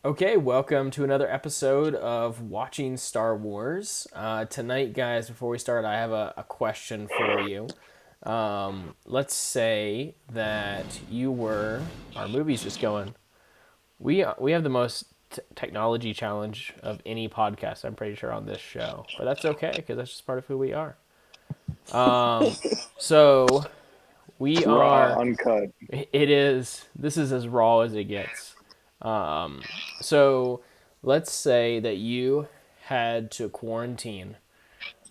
Okay, welcome to another episode of Watching Star Wars. Tonight, guys, before we start, I have a question for you. Let's say that you were, our movie's just going. We have the most technology challenge of any podcast, I'm pretty sure, on this show. But that's okay, because that's just part of who we are. So, we Raw, are, uncut. this is as raw as it gets. So let's say that you had to quarantine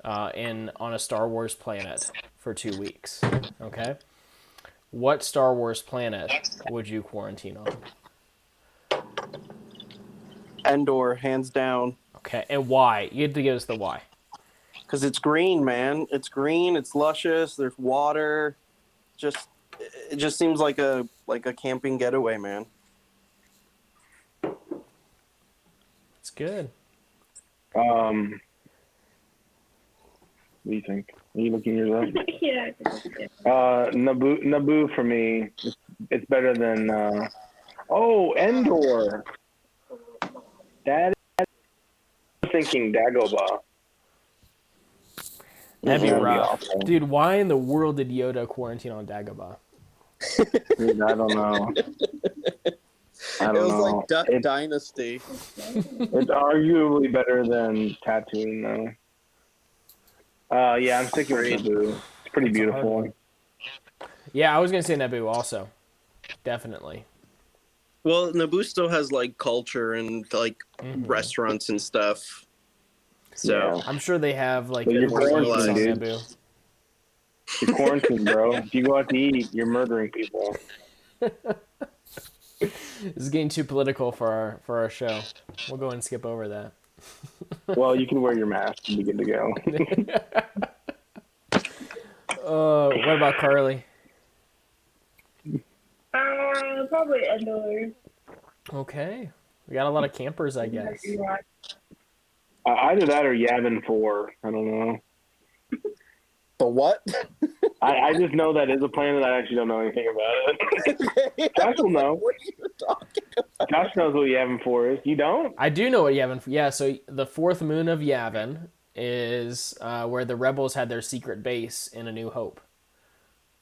on a Star Wars planet for 2 weeks. Okay, what Star Wars planet would you quarantine on? Endor, hands down. Okay, and why? You have to give us the why. Because it's green, man. It's green. It's luscious. There's water. Just it just seems like a camping getaway, man. It's good. What do you think? Are you looking yours up? Yeah. Naboo for me. It's better than. Endor. That is thinking Dagobah. That'd be That'd be rough, awful. dude. Why in the world did Yoda quarantine on Dagobah? Dude, I don't know. I don't It was know. like Duck It's Dynasty. arguably better than Tatooine, though. Yeah, I'm sticking with Naboo. It's pretty That's a hard beautiful. one. Yeah, I was gonna say Naboo also. Definitely. Well, Naboo still has like culture and like restaurants and stuff. So Yeah. I'm sure they have like But you're more eats quarantined, on dude. Naboo. You're quarantined, bro. If you go out to eat, you're murdering people. This is getting too political for our show. We'll go and skip over that. Well, you can wear your mask and be good to go. What about Carly? Probably Endor. Okay, we got a lot of campers, I guess. Either that or Yavin 4. I don't know. the what? I just know that is a planet. I actually don't know anything about it. Josh will know. What are you talking about? Josh knows what Yavin 4 is. You don't? I do know what Yavin. Yeah, so the fourth moon of Yavin is where the rebels had their secret base in A New Hope.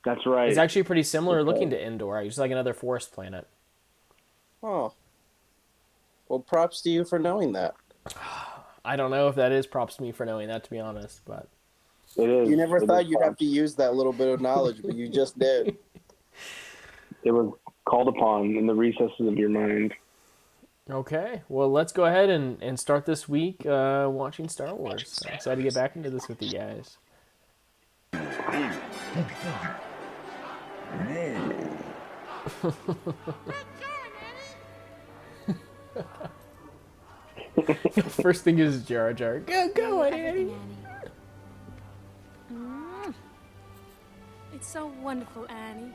That's right. It's actually pretty similar looking to Endor. It's like another forest planet. Oh. Well, props to you for knowing that. I don't know if that is props to me for knowing that, to be honest, but It is. You never It thought is you'd have props. to use that little bit of knowledge, but you just did. It was called upon in the recesses of your mind. okay. Well, let's go ahead and start this week watching Star Wars. I'm excited to get back into this with you guys. First thing is Jar Jar. Go, Annie. It's so wonderful, Annie.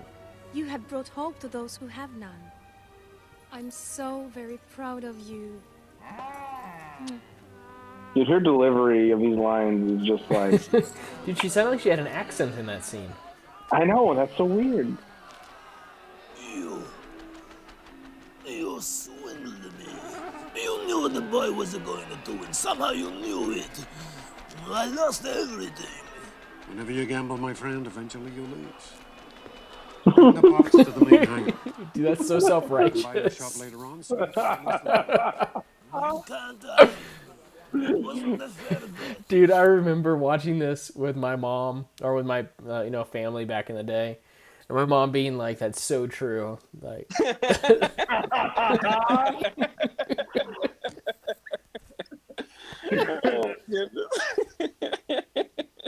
You have brought hope to those who have none. I'm so very proud of you. Dude, her delivery of these lines is just like, Dude, she sounded like she had an accent in that scene. I know, that's so weird. You swindled me. You knew what the boy was going to do, and somehow you knew it. I lost everything. Whenever you gamble, my friend, eventually you lose. Bring the box to the main hangar. Dude, that's so Buy your self-righteous. shop later on. So You can't. It wasn't a fair bet. Dude, I remember watching this with my mom or with my family back in the day, and my mom being like, "That's so true." Like,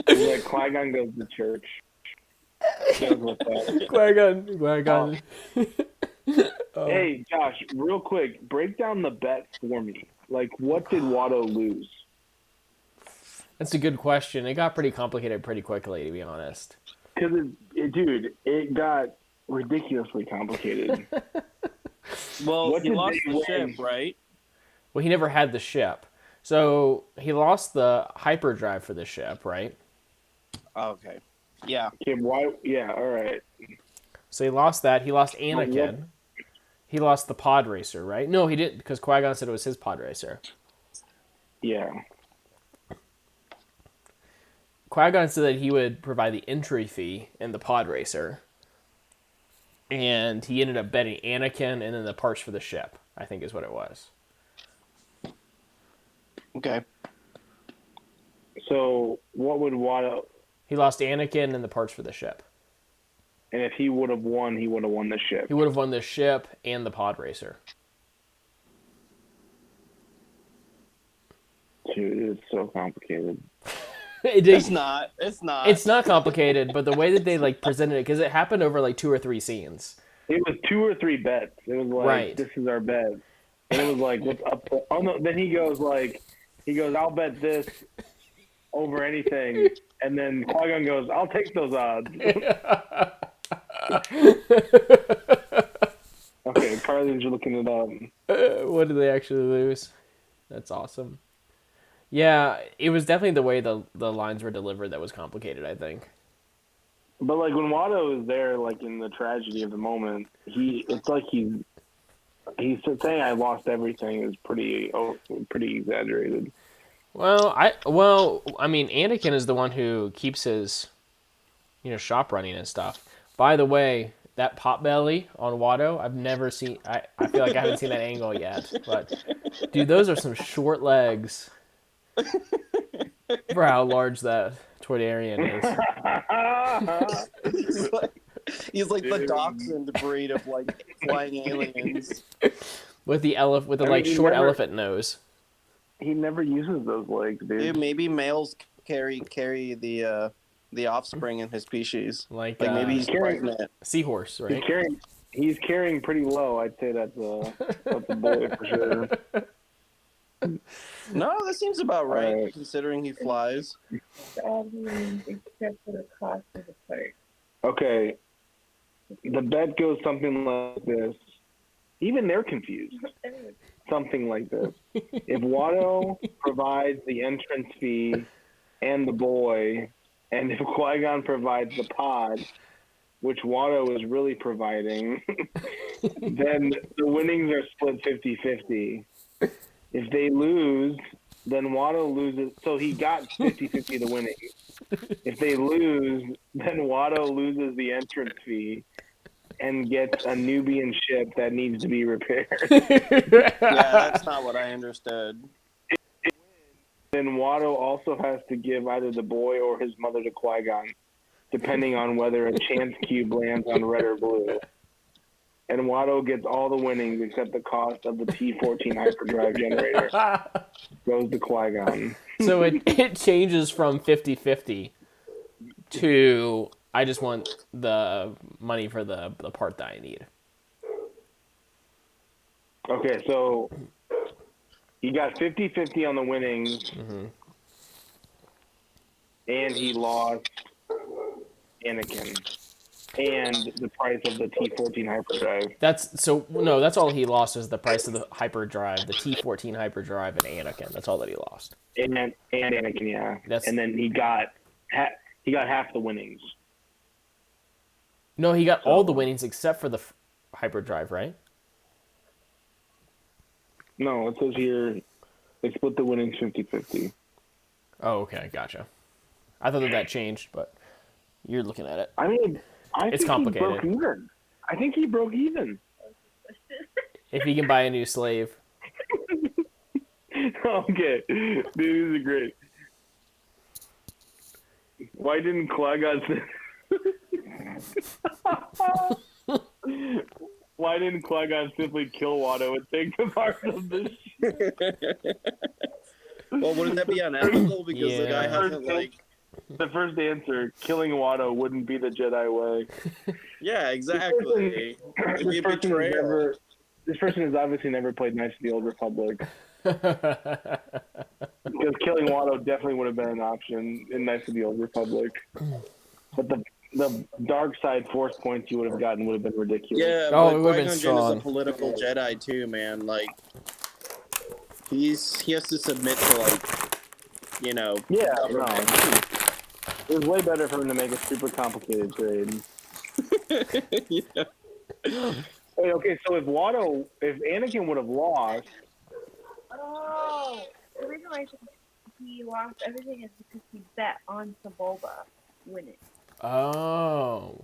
Like Qui-Gon goes to church. Goes with that. Qui-Gon. Hey, Josh, real quick, break down the bet for me. Like, what did Watto lose? That's a good question. It got pretty complicated pretty quickly, to be honest. Because, dude, it got ridiculously complicated. Well, What he did lost they the win? ship, right? Well, he never had the ship, so he lost the hyperdrive for the ship, right? Okay. Yeah. Okay, why? Yeah, all right. So he lost that. He lost Anakin. He lost the pod racer, right? No, he didn't, because Qui-Gon said it was his pod racer. Yeah. Qui-Gon said that he would provide the entry fee in the pod racer. And he ended up betting Anakin and then the parts for the ship, I think is what it was. Okay. So what would Watto? He lost Anakin and the parts for the ship. And if he would have won, he would have won the ship. He would have won the ship and the pod racer. Dude, it's so complicated. It's not. It's not. It's not complicated, but the way that they like presented it, because it happened over like 2 or 3 scenes. It was 2 or 3 bets. It was like, Right. This is our bet. And it was like, what's up? Oh no! Then he goes, I'll bet this over anything. And then Qui-Gon goes, I'll take those odds. Okay, Carly's looking it up. What did they actually lose? That's awesome. Yeah, it was definitely the way the lines were delivered that was complicated, I think. But like when Watto is there, like in the tragedy of the moment, it's like he's saying I lost everything is pretty exaggerated. Well, I mean, Anakin is the one who keeps his, shop running and stuff. By the way, that potbelly on Watto, I've never seen. I feel like I haven't seen that angle yet. But dude, those are some short legs for how large that Toydarian is. He's like the dachshund breed of like flying aliens. With the short elephant nose. He never uses those legs, dude. Dude, maybe males carry the offspring in his species. Like maybe he's pregnant. Seahorse, right? He's carrying pretty low. I'd say that's a boy for sure. No, that seems about right, considering he flies. Except for the cost of the part. Okay. The bet goes something like this. Even they're confused. Something like this. If Watto provides the entrance fee and the boy, and if Qui-Gon provides the pod, which Watto is really providing, then the winnings are split 50-50. If they lose, then Watto loses. So he got 50-50 the winnings. If they lose, then Watto loses the entrance fee and gets a Nubian ship that needs to be repaired. Yeah, that's not what I understood. Then Watto also has to give either the boy or his mother to Qui-Gon, depending on whether a chance cube lands on red or blue. And Watto gets all the winnings except the cost of the T-14 hyperdrive generator. Goes to Qui-Gon. So it changes from 50-50 to I just want the money for the part that I need. Okay, so he got 50-50 on the winnings, and he lost Anakin and the price of the T-14 hyperdrive. That's all he lost is the price of the hyperdrive, the T-14 hyperdrive, and Anakin. That's all that he lost. And Anakin, yeah. And then he got half the winnings. No, he got all the winnings except for the hyperdrive, right? No, it says here they split the winnings 50-50. Oh, okay, gotcha. I thought that changed, but you're looking at it. I mean, it's complicated. He broke even. I think he broke even. If he can buy a new slave. Okay, dude, this is great. Why didn't Qui-Gon Why didn't Qui-Gon simply kill Watto and take the parts of this shit? Well, wouldn't that be unethical? Because the guy hasn't, The first answer, killing Watto wouldn't be the Jedi way. Yeah, exactly. It'd be a betrayal. This person has obviously never played Knights of the Old Republic. Because killing Watto definitely would have been an option in Knights of the Old Republic. But the dark side force points you would have gotten would have been ridiculous. Yeah, but Qui-Gon Jinn is a political Jedi too, man. Like, he has to submit to, Yeah, no. It was way better for him to make a super complicated trade. Yeah. Wait, okay, so if Anakin would have lost, Oh, the reason why he lost everything is because he bet on Sebulba winning. Oh.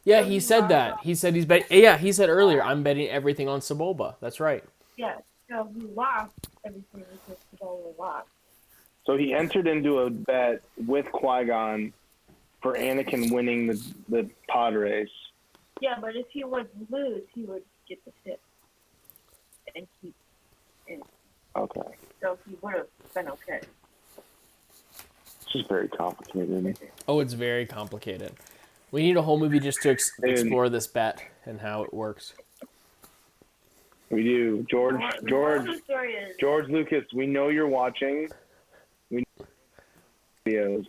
Yeah, So he he said lost. that. He said he's bet. Yeah, he said earlier, I'm betting everything on Sebulba. That's right. Yeah, so he lost everything because Sebulba lost. so he entered into a bet with Qui-Gon for Anakin winning the pod race. Yeah, but if he would lose, he would get the tip and keep in. Okay. So he would have been okay. It's just very complicated. Oh, it's very complicated. We need a whole movie just to explore this bet and how it works. We do. The moral of the story is George Lucas, we know you're watching. We know videos.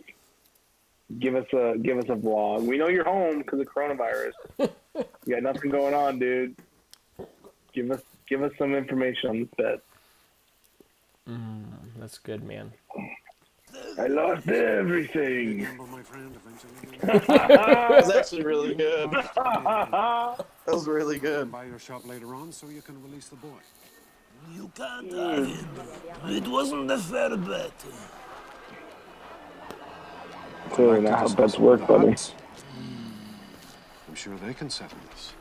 Give us a vlog. We know you're home because of coronavirus. You got nothing going on, dude. Give us some information on this bet. That's good, man. I lost everything. Gamble, my friend, eventually That was actually really good. you'll That was really good. buy your shop later on so you can release the boy. You can't have him. It wasn't a fair bet. Clearly not how bets work, buddy. I'm sure they can settle this.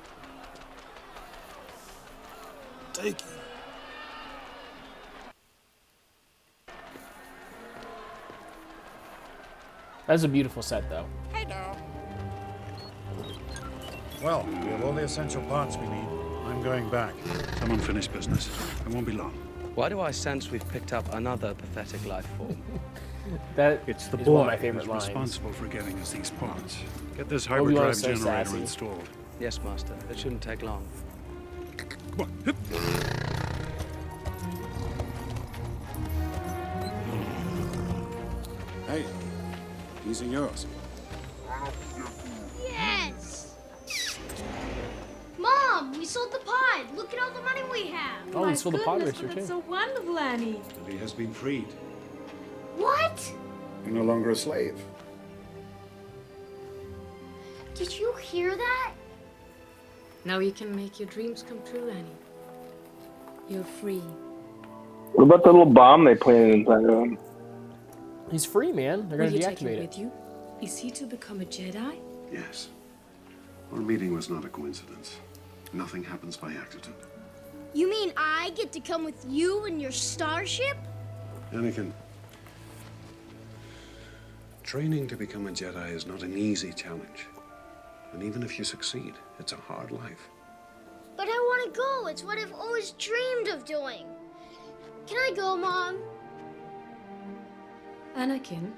Take it. That's a beautiful set, though. Well, we have all the essential parts we need. I'm going back. Some unfinished business. I won't be long. Why do I sense we've picked up another pathetic life form? That It's the is boy one of my favorite who's lines. responsible for getting us these parts. Get this Obi-Wan's hyperdrive so generator sassy. installed. Yes, Master. It shouldn't take long. Come on. Hip. Hey, these are yours. Yes! Mom, we sold the pod. Look at all the money we have. Oh, we sold the pod racer, That's too. so wonderful, Annie. And he has been freed. What? You're no longer a slave. Did you hear that? Now you can make your dreams come true, Annie. You're free. What about the little bomb they planted inside of him? He's free, man. They're Will going to you take him deactivate it. with you? Is he to become a Jedi? Yes. Our meeting was not a coincidence. Nothing happens by accident. You mean I get to come with you in your starship? Anakin, training to become a Jedi is not an easy challenge. And even if you succeed, it's a hard life. But I want to go. It's what I've always dreamed of doing. Can I go, Mom? Anakin,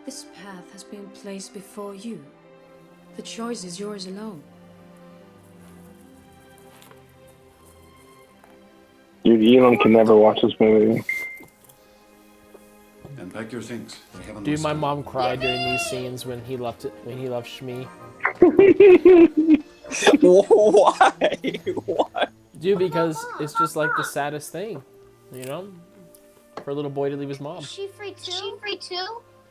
this path has been placed before you. The choice is yours alone. Dude, Elon can never watch this movie. And pack your things. We have a Dude, nice my time. mom cried during these scenes when he left Shmi. Why? Why? Dude, because it's just like the saddest thing, you know? For a little boy to leave his mom. Is she free too?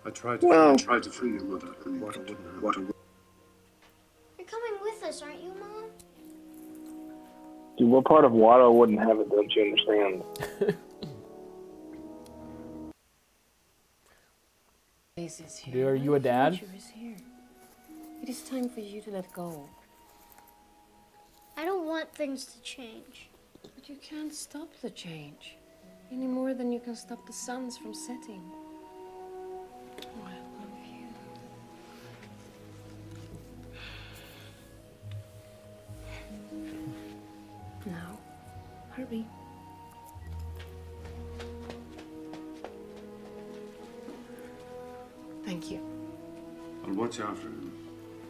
I tried to free your mother, and water wouldn't happen. You're coming with us, aren't you, Mom? Dude, what part of Watto wouldn't have it, don't you understand? Dude, are you a dad? Future is here. It is time for you to let go. I don't want things to change. But you can't stop the change. Any more than you can stop the suns from setting. Oh, I love you. Now, hurry. Thank you. I'll watch after him.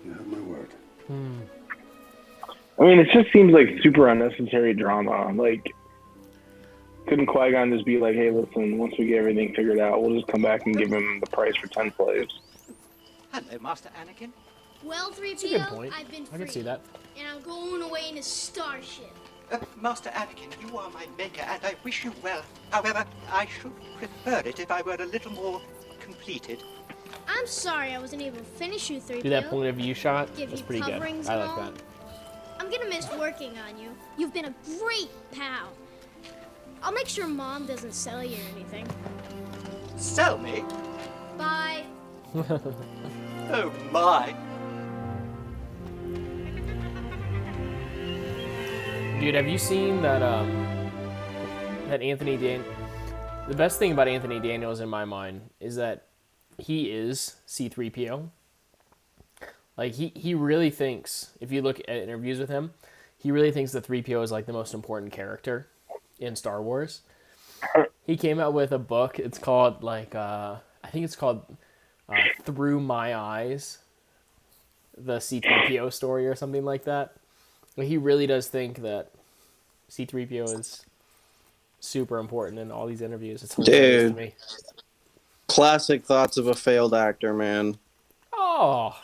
You have my word. I mean, it just seems like super unnecessary drama. Like, couldn't Qui-Gon just be like, hey, listen, once we get everything figured out, we'll just come back and give him the price for 10 slaves? Hello, Master Anakin. Well, 3PO, That's a good point. I've been I free. can see that. And I'm going away in a starship. Master Anakin, you are my maker, and I wish you well. However, I should prefer it if I were a little more completed. I'm sorry I wasn't able to finish you, 3PO. Do that point of view shot. Give That's you pretty good. coverings I and like all. that. I'm gonna miss working on you. You've been a great pal. I'll make sure Mom doesn't sell you or anything. Sell me? Bye. Oh, my. Dude, have you seen that Anthony Dan? The best thing about Anthony Daniels in my mind is that he is C-3PO. Like he really thinks, if you look at interviews with him, he really thinks the 3PO is like the most important character in Star Wars. He came out with a book. It's called I think it's called Through My Eyes, the C-3PO story or something like that. But he really does think that C-3PO is super important in all these interviews. It's hilarious to me. Classic thoughts of a failed actor, man. Oh,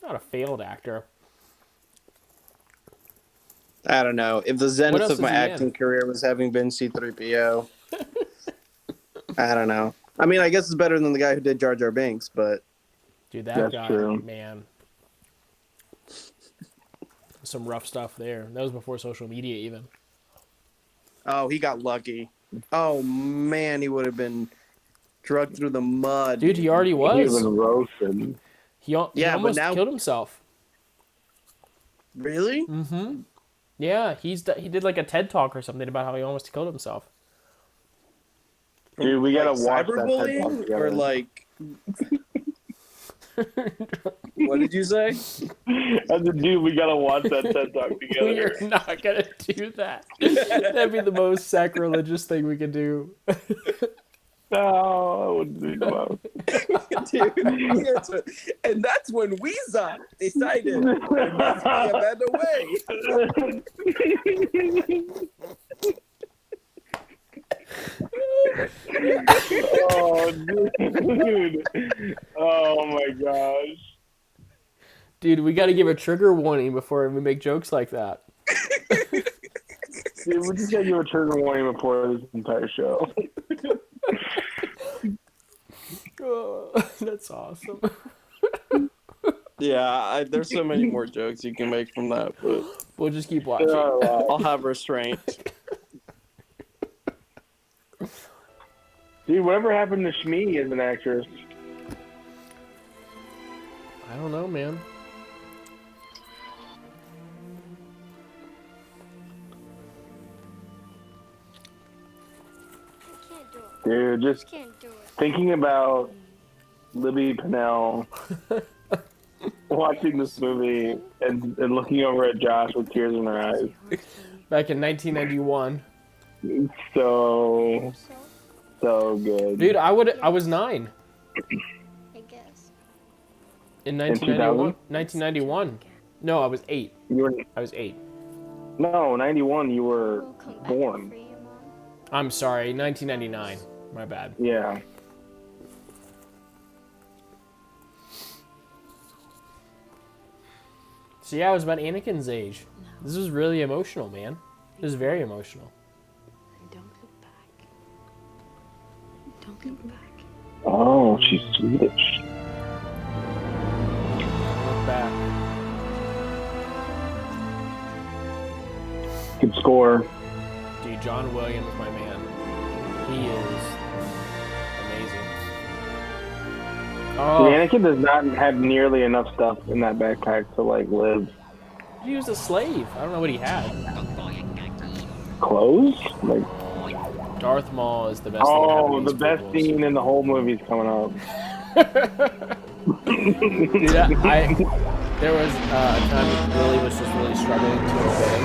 not a failed actor. I don't know. If the What zenith else of my is he in? acting career was having been C-3PO, I don't know. I mean, I guess it's better than the guy who did Jar Jar Binks, but... Dude, that That's guy, true. man. Some rough stuff there. That was before social media even. Oh, he got lucky. Oh, man, he would have been drugged through the mud. Dude, he already He was. was roasted. He Yeah, but almost now- killed himself. Really? Mm-hmm. Yeah, he did like a TED Talk or something about how he almost killed himself. Dude, we gotta watch that TED Talk cyberbullying? together. Or like... What did you say? I said, dude, we gotta watch that TED Talk together. We're not gonna do that. That'd be the most sacrilegious thing we could do. No, I wouldn't do that. Dude, and that's when Weezer decided there must be a better way. Oh, dude. Oh, my gosh. Dude, we gotta give a trigger warning before we make jokes like that. Dude, we just gotta give a trigger warning before this entire show. Oh, that's awesome. Yeah, there's so many more jokes you can make from that, but We'll just keep watching. I'll have restraint. Dude, whatever happened to Shmi as an actress? I don't know, man. Can't do it. Dude, just Can't do it. thinking about Libby Pinnell watching this movie and looking over at Josh with tears in her eyes. Back in 1991. So good. Dude, I was 9 I guess. in 2000? 1991. No, I was 8. You were I was 8. no 91. You were We'll come back born. for you, Mom. I'm sorry, 1999. My bad. Yeah. So yeah, I was about Anakin's age. This was really emotional, man. It was very emotional. Don't look back. Don't look back. Oh, she's Swedish. Look back. Good score. Dude, John Williams, my man. He is amazing. Oh, Anakin does not have nearly enough stuff in that backpack to like live. he was a slave. I don't know what he had. Clothes? Like, Darth Maul is the best thing oh, happening the in best these prequels. scene in the whole movie is coming up. Dude, there was a time Lily was just really struggling to obey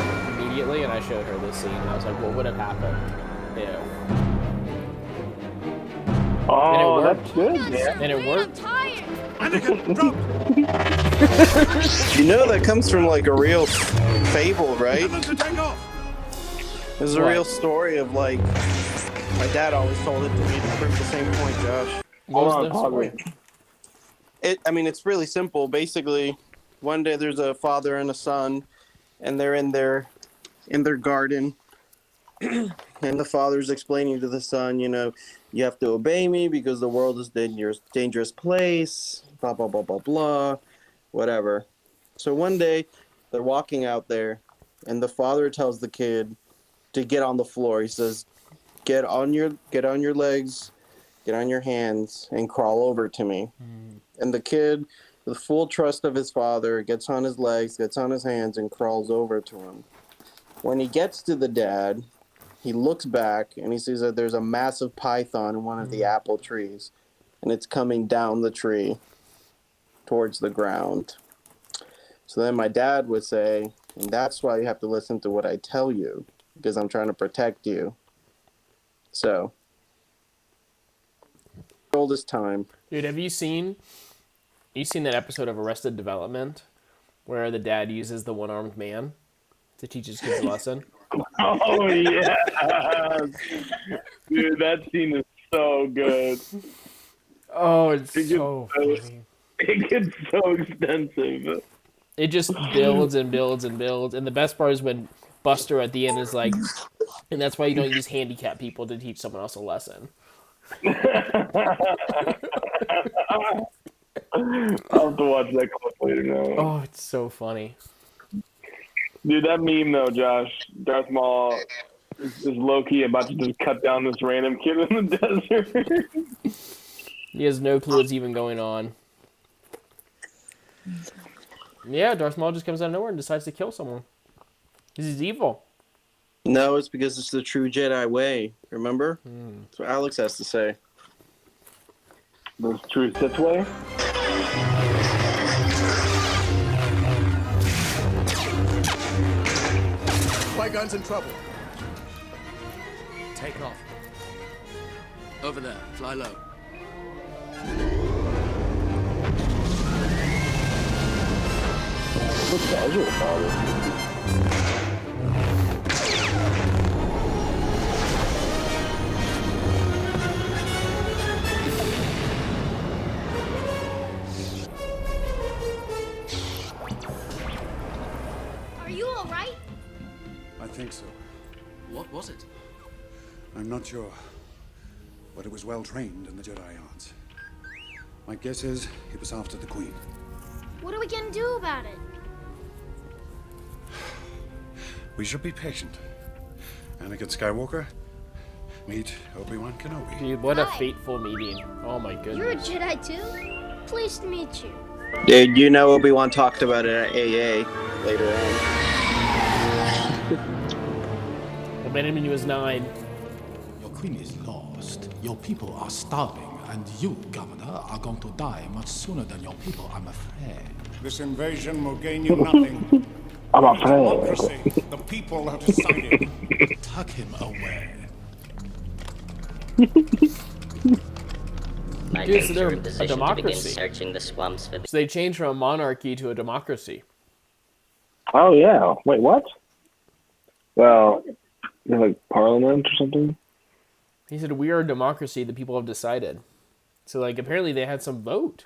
immediately, and I showed her this scene, and I was like, what would have happened? Yeah. Oh, worked. that's good, man. And it I'm worked. tired. You know that comes from like a real fable, right? There's a What? real story of like my dad always told it to me to prove the same point, Josh. What Hold was on, the pause story? it. It's really simple. Basically, one day there's a father and a son, and they're in their garden, and the father's explaining to the son, you have to obey me because the world is a dangerous place, blah, blah, blah, blah, blah, whatever. So one day, they're walking out there, and the father tells the kid to get on the floor. He says, get on your legs, get on your hands, and crawl over to me. And the kid, with full trust of his father, gets on his legs, gets on his hands, and crawls over to him. When he gets to the dad, he looks back and he sees that there's a massive python in one of the apple trees, and it's coming down the tree towards the ground. So then my dad would say, and that's why you have to listen to what I tell you, because I'm trying to protect you. So, oldest time. Dude, have you seen that episode of Arrested Development where the dad uses the one-armed man to teach his kids a lesson? Oh, yeah. Dude, that scene is so good. Oh, it's so funny. It gets so extensive. It just builds and builds and builds. And the best part is when Buster at the end is like, and that's why you don't use handicapped people to teach someone else a lesson. I'll have to watch that clip later now. Oh, it's so funny. Dude, that meme though, Josh, Darth Maul is low-key about to just cut down this random kid in the desert. He has no clue what's even going on. Yeah, Darth Maul just comes out of nowhere and decides to kill someone. Because he's evil. No, it's because it's the true Jedi way. Remember? That's what Alex has to say. The true Sith way? Qui-Gon's in trouble. Take off. Over there. Fly low. What's the Ezra father? Are you all right? I think so. What was it? I'm not sure. But it was well trained in the Jedi arts. My guess is it was after the Queen. What are we gonna do about it? We should be patient. Anakin Skywalker, meet Obi-Wan Kenobi. Dude, what a fateful meeting. Oh my You're a goodness. Jedi too? Pleased to meet you. Dude, you know Obi-Wan talked about it at AA later on. I met him when he was 9. Your queen is lost. Your people are starving. And you, Governor, are going to die much sooner than your people, I'm afraid. This invasion will gain you nothing. I'm afraid. Democracy. The people have decided. Tuck him away. Dude, so they're a democracy. Searching the swamps for So they changed from a monarchy to a democracy. Oh, yeah. Wait, what? Well, they're like parliament or something? He said, we are a democracy, the people have decided. So, like, apparently they had some vote.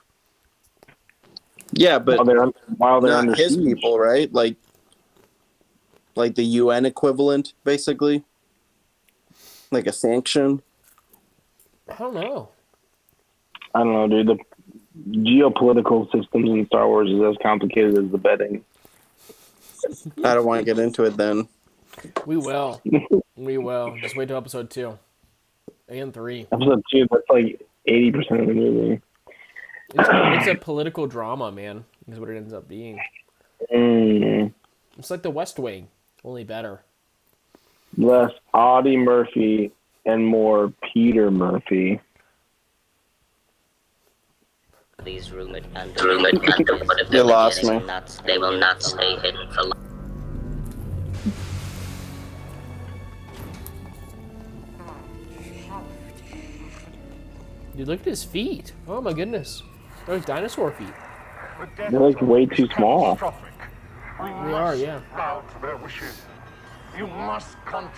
Yeah, but while they're not under his siege. people, right? Like the UN equivalent, basically. Like a sanction. I don't know. I don't know, dude. The geopolitical systems in Star Wars is as complicated as the betting. I don't want to get into it then. We will. We will. Just wait till episode 2. And 3. Episode 2, that's like 80% of the movie. It's a political drama, man. Is what it ends up being. It's like The West Wing, only better. Less Audie Murphy and more Peter Murphy. these rumored candles. What if You lost me. They will not stay hidden for long. Dude, look at his feet. Oh my goodness. Those dinosaur feet. They're like way too small. They are, yeah. Bow to their wishes. You must continue.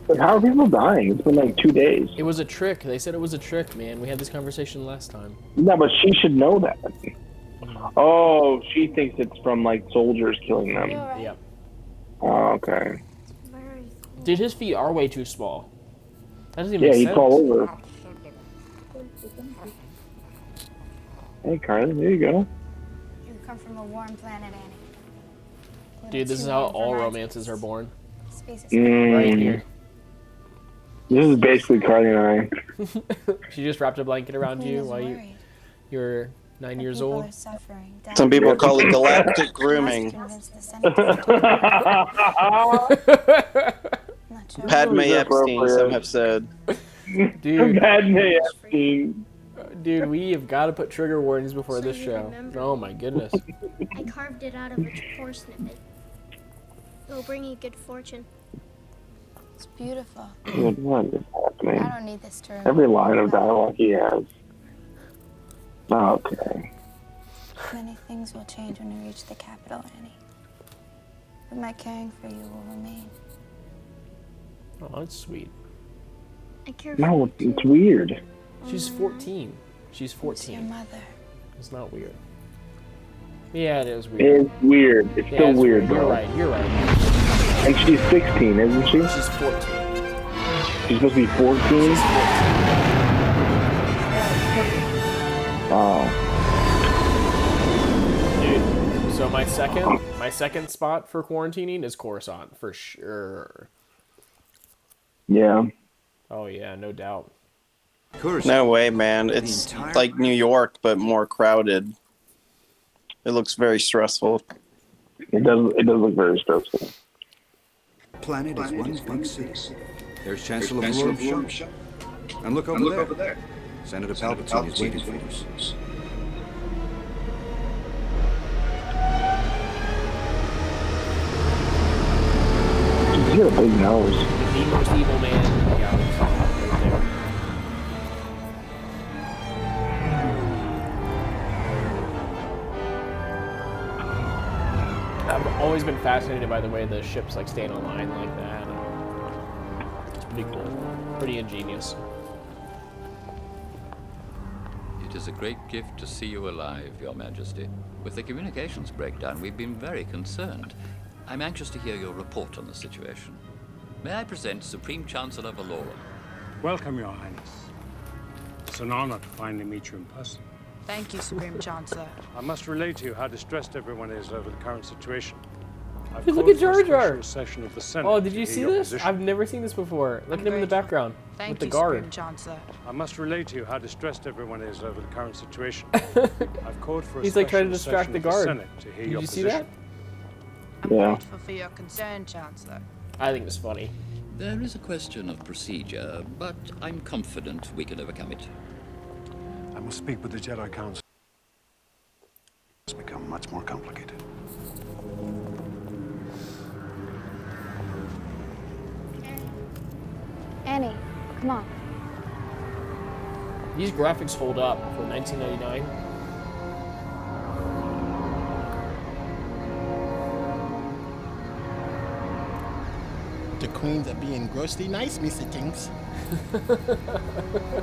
Like, how are people dying? It's been like 2 days. It was a trick. They said it was a trick, man. We had this conversation last time. No, but she should know that. Oh, she thinks it's from like soldiers killing them. Yeah. Oh, okay. Dude, his feet are way too small. That doesn't even Yeah, make he'd sense. fall over. Hey, Carly, there you go. come from a warm planet, Annie. Dude, this is how all romances are born. Space is Right here. This is basically Carly and I. She just wrapped a blanket around you while you're 9 years old. Some people call it galactic grooming. Padme Epstein, some have said. Dude. Padme Epstein. Dude, we have got to put trigger warnings before this show. Oh my goodness. I carved it out of a poor snippet. It will bring you good fortune. It's beautiful. What is happening? I don't need this to remember. Every line of dialogue he has. Okay. Many things will change when we reach the capital, Annie. But my caring for you will remain. Oh, that's sweet. I care No, it's weird. She's 14. She's 14. Your mother. It's not weird. Yeah, it is weird. It's weird. It's still weird, bro. You're right. You're right. And she's 16, isn't she? She's 14. She's supposed to be 14? Oh. Dude, so my second spot for quarantining is Coruscant, for sure. Yeah. Oh, yeah, no doubt. No way, man. It's like New York, but more crowded. It looks very stressful. It does look very stressful. Planet is one big city. There's Chancellor Wormshot. And look over there. Senator Palpatine is waiting for us. He's got a big nose. The most evil man in the galaxy right there. I've always been fascinated by the way the ships like stay in a line like that. It's pretty cool. Pretty ingenious. It is a great gift to see you alive, Your Majesty. With the communications breakdown, we've been very concerned. I'm anxious to hear your report on the situation. May I present Supreme Chancellor Valorum? Welcome, Your Highness. It's an honor to finally meet you in person. Thank you, Supreme Chancellor. I must relate to you how distressed everyone is over the current situation. I've Dude, look called at for a Jar Jar. special session of the Senate Oh, did to you hear see your this? position. I've never seen this before. Look at him in the background. Thank with the you, guard. Supreme Chancellor. I must relate to you how distressed everyone is over the current situation. I've called for a He's like trying to special distract session the of guard. Senate to hear Did your you see position. that? I'm Yeah. grateful for your concern, Chancellor. I think it's funny. There is a question of procedure, but I'm confident we can overcome it. I must speak with the Jedi Council. It's become much more complicated. Annie, come on. These graphics hold up for 1999. The queens are being grossly nice, Mr. Tinks.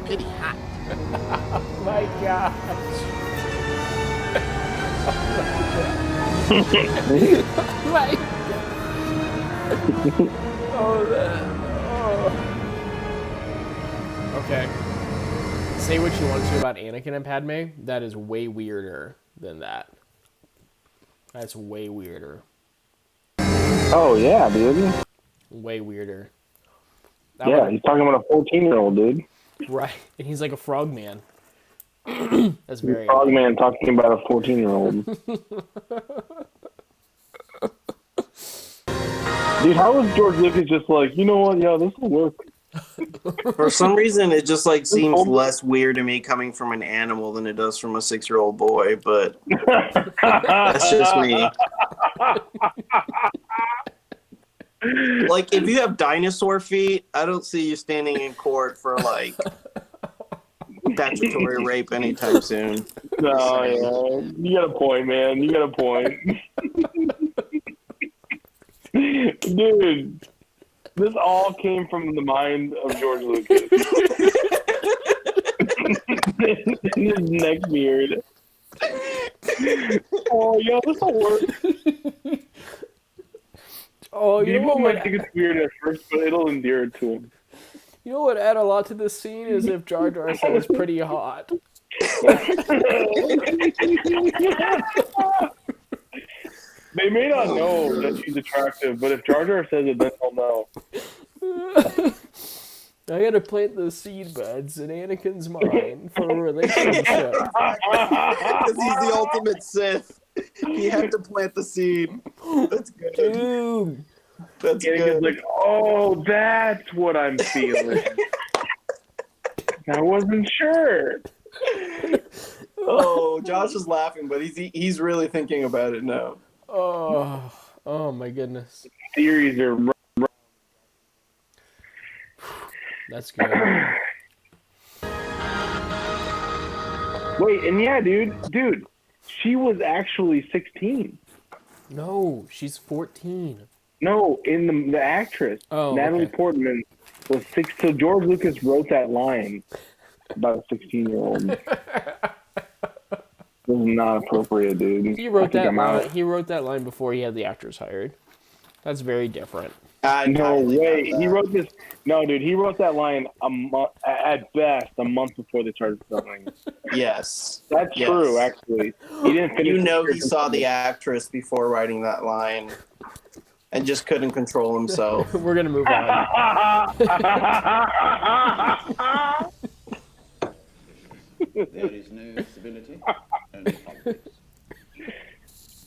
Pretty hot. Oh my gosh. Right. Oh, that. Oh. Okay. Say what you want to about Anakin and Padme. That is way weirder than that. That's way weirder. Oh, yeah, dude. Way weirder. Yeah, he's talking about a 14-year-old, dude. Right. And he's like a frog man. That's very... Frog man talking about a 14-year-old. Dude, how was George Lucas just like, you know what, yeah, this will work? For some reason, it just like seems less weird to me coming from an animal than it does from a 6-year-old boy, but that's just me. Like, if you have dinosaur feet, I don't see you standing in court for, like, statutory rape anytime soon. No, yeah. You got a point, man. You got a point. Dude, this all came from the mind of George Lucas. His neck beard. Oh, yeah, this will work. Oh, you know what? Might think it's weird at first, but it'll endear to him. You know what would add a lot to this scene is if Jar Jar said it's pretty hot. They may not know that she's attractive, but if Jar Jar says it, then they'll know. I gotta plant those seed buds in Anakin's mind for a relationship. Because he's the ultimate Sith. He had to plant the seed. That's good. Dude. That's Anakin's good. like, oh, that's what I'm feeling. I wasn't sure. Oh, Josh is laughing, but he's really thinking about it now. Oh my goodness. Theories are. That's good. Wait, and yeah, dude, she was actually 16. No, she's 14. No, in the actress, Natalie okay. Portman was 6. So George Lucas wrote that line about a 16-year-old. This is not appropriate, dude. He wrote that I'm line. out. He wrote that line before he had the actors hired. That's very different. No way. He wrote this. No, dude. He wrote that line at best a month before they started filming. Yes, that's true. Actually, he didn't finish. You know, he saw the actress before writing that line, and just couldn't control himself. We're gonna move on. There is no stability, only politics.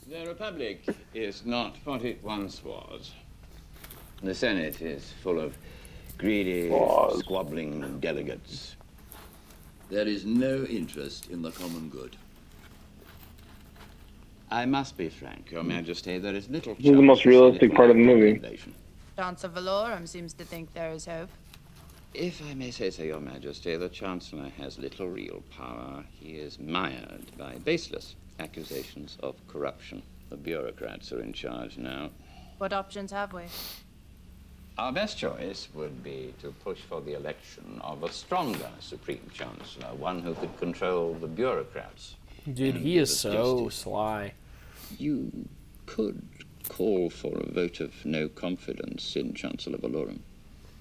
The Republic is not what it once was. The Senate is full of greedy, squabbling delegates. There is no interest in the common good. I must be frank, Your Majesty, there is little This is the most realistic part of the movie. Chancellor Valorum seems to think there is hope. If I may say so, Your Majesty, the Chancellor has little real power. He is mired by baseless accusations of corruption. The bureaucrats are in charge now. What options have we? Our best choice would be to push for the election of a stronger Supreme Chancellor, one who could control the bureaucrats. Dude, he is so sly. You could call for a vote of no confidence in Chancellor Valorum.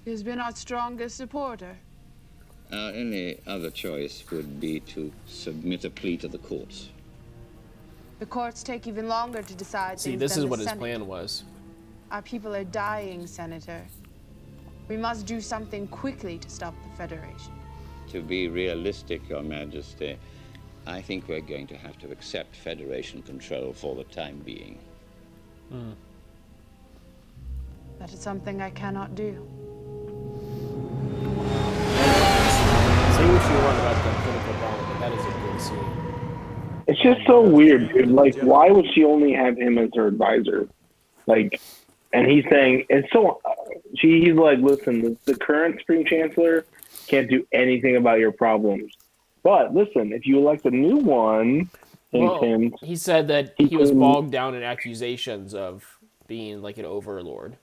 He's been our strongest supporter. Our only other choice would be to submit a plea to the courts. The courts take even longer to decide See, things this than is the what his Senate. plan was. Our people are dying, Senator. We must do something quickly to stop the Federation. To be realistic, Your Majesty, I think we're going to have to accept Federation control for the time being. That is something I cannot do. Say what you want about the political problem, but that is a good scene. It's just so weird, dude. Like, why would she only have him as her advisor? Like, and he's saying it's so. He's like, listen, the current Supreme Chancellor can't do anything about your problems. But listen, if you elect a new one, Well, he said that he was bogged down in accusations of being like an overlord.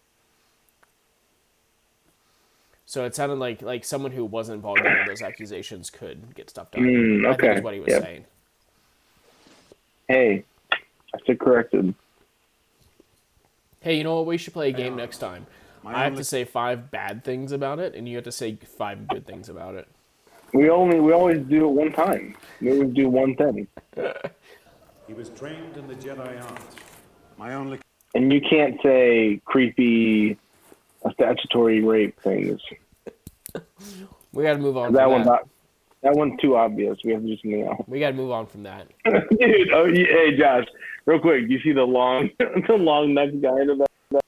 So it sounded like someone who wasn't bogged down in those accusations could get stuff done. I think is what he was saying. Hey, I said corrected. Hey, you know what? We should play a game next time. I have to say 5 bad things about it, and you have to say 5 good things about it. We always do it one time. We always do one thing. He was trained in the Jedi arts. My only. And you can't say creepy, statutory rape things. We got to move on. That from one's that. not. That one's too obvious. We have to do something else. We got to move on from that. Dude, hey Josh, real quick, do you see the long necked guy in the back?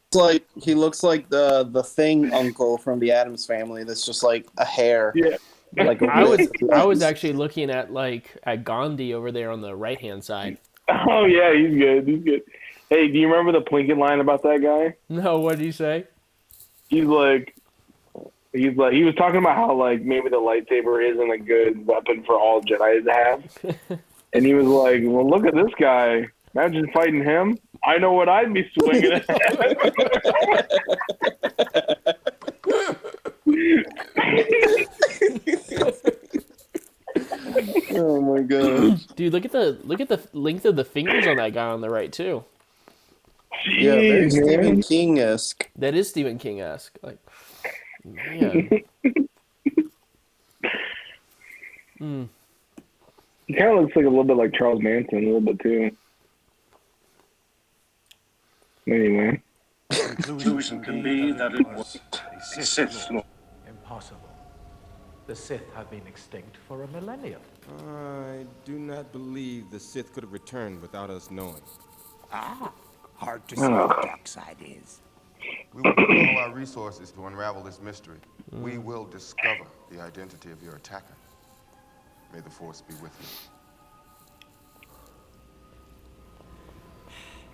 It's like he looks like the Thing uncle from the Addams Family. That's just like a hair. Yeah. Like I was actually looking at Gandhi over there on the right hand side. Oh yeah, he's good. He's good. Hey, do you remember the Plinkett line about that guy? No, what did he say? He was talking about how like maybe the lightsaber isn't a good weapon for all Jedi to have, and he was like, "Well, look at this guy. Imagine fighting him. I know what I'd be swinging at." Oh my god, dude! Look at the length of the fingers on that guy on the right too. Yeah, very Stephen King-esque. That is Stephen King-esque. Like, man. He kind of looks like a little bit like Charles Manson, a little bit too. Anyway. Conclusion can be that it was a Sith Lord. Impossible. The Sith have been extinct for a millennium. I do not believe the Sith could have returned without us knowing. Ah, hard to say the dark side is. We will put all our resources to unravel this mystery. We will discover the identity of your attacker. May the Force be with you.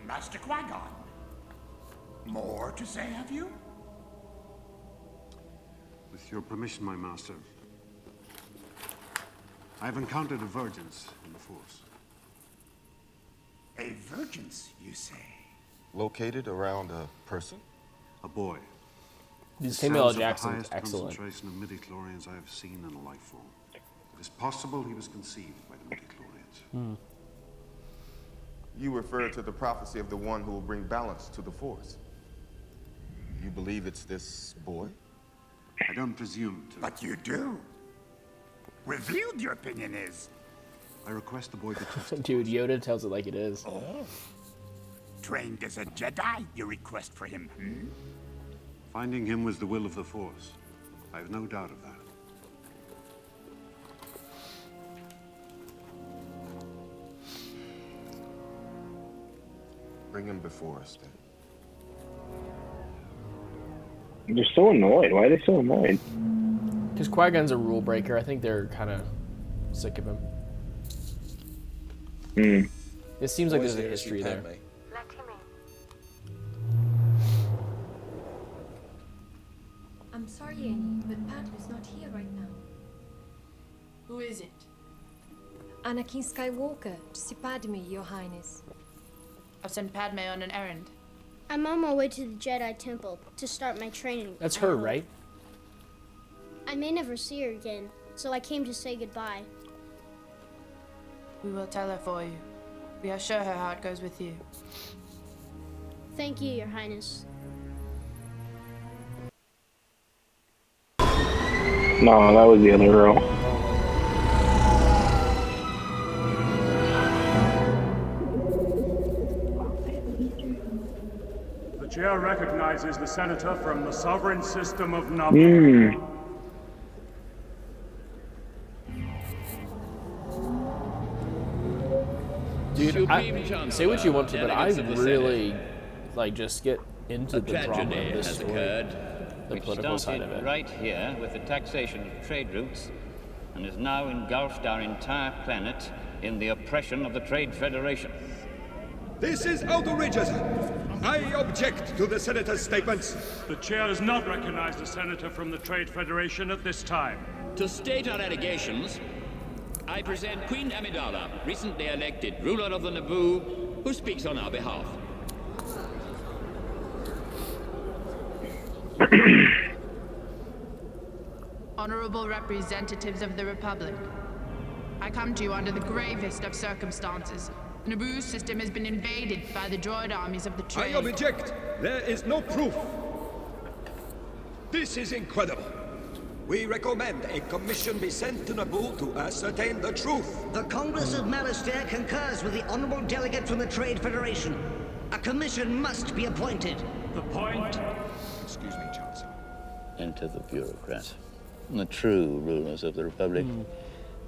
Master Qui-Gon. More to say, have you? With your permission, my master, I have encountered a divergence in the Force. A virgins, you say? Located around a person? A boy. These It Samuel L. sounds of the Jackson's highest excellent. concentration of midichlorians I have seen in a life form. It is possible he was conceived by the midichlorians. You refer to the prophecy of the one who will bring balance to the Force. You believe it's this boy? I don't presume to. But you do. Revealed your opinion is. I request the boy be tested. Dude, Yoda tells it like it is. Oh. Trained as a Jedi, you request for him, hmm? Finding him was the will of the Force. I have no doubt of that. Bring him before us, then. They're so annoyed. Why are they so annoyed? Because Qui-Gon's a rule breaker. I think they're kind of sick of him. It seems like there's a history there. I'm sorry, Annie, but Padme's not here right now. Who is it? Anakin Skywalker, to see Padme, Your Highness. I've sent Padme on an errand. I'm on my way to the Jedi Temple to start my training. That's her, right? I may never see her again, so I came to say goodbye. We will tell her for you. We are sure her heart goes with you. Thank you, Your Highness. No, that was the other girl. The chair recognizes the senator from the sovereign system of Naboo. Dude, say what you want to, but I really just get into the drama of this story. The political side of it. Right here with the taxation of trade routes and is now engulfed our entire planet in the oppression of the Trade Federation. This is outrageous. I object to the senator's statements. The chair does not recognize the senator from the Trade Federation at this time. To state our allegations, I present Queen Amidala, recently elected ruler of the Naboo, who speaks on our behalf. Honorable representatives of the Republic, I come to you under the gravest of circumstances. The Naboo system has been invaded by the droid armies of the Trade. I object. There is no proof. This is incredible. We recommend a commission be sent to Naboo to ascertain the truth. The Congress of Malastare concurs with the honorable delegate from the Trade Federation. A commission must be appointed. The point? Excuse me, Chancellor. Enter the bureaucrats, the true rulers of the Republic,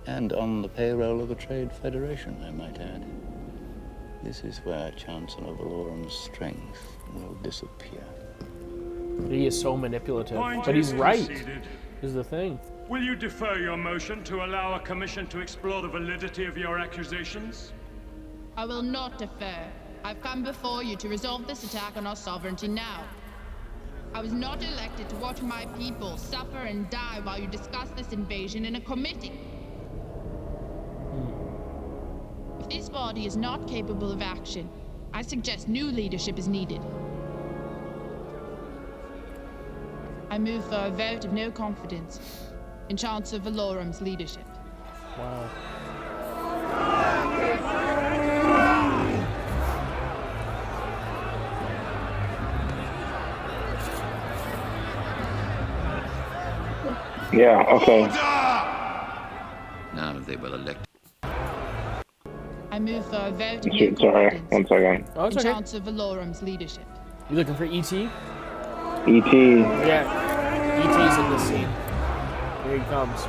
and on the payroll of the Trade Federation, I might add. This is where Chancellor Valorum's strength will disappear. He is so manipulative, Point but he's is right. conceded. Is the thing. Will you defer your motion to allow a commission to explore the validity of your accusations? I will not defer. I've come before you to resolve this attack on our sovereignty now. I was not elected to watch my people suffer and die while you discuss this invasion in a committee. If this body is not capable of action, I suggest new leadership is needed. I move for a vote of no confidence in Chancellor Valorum's leadership. Wow. Yeah, okay. Now they will elect. I move for a vote of no Shit, sorry, confidence one second. Oh, it's in okay. Chancellor Valorum's leadership. You looking for E.T.? E.T. Yeah, E.T.'s in this scene. Here he comes.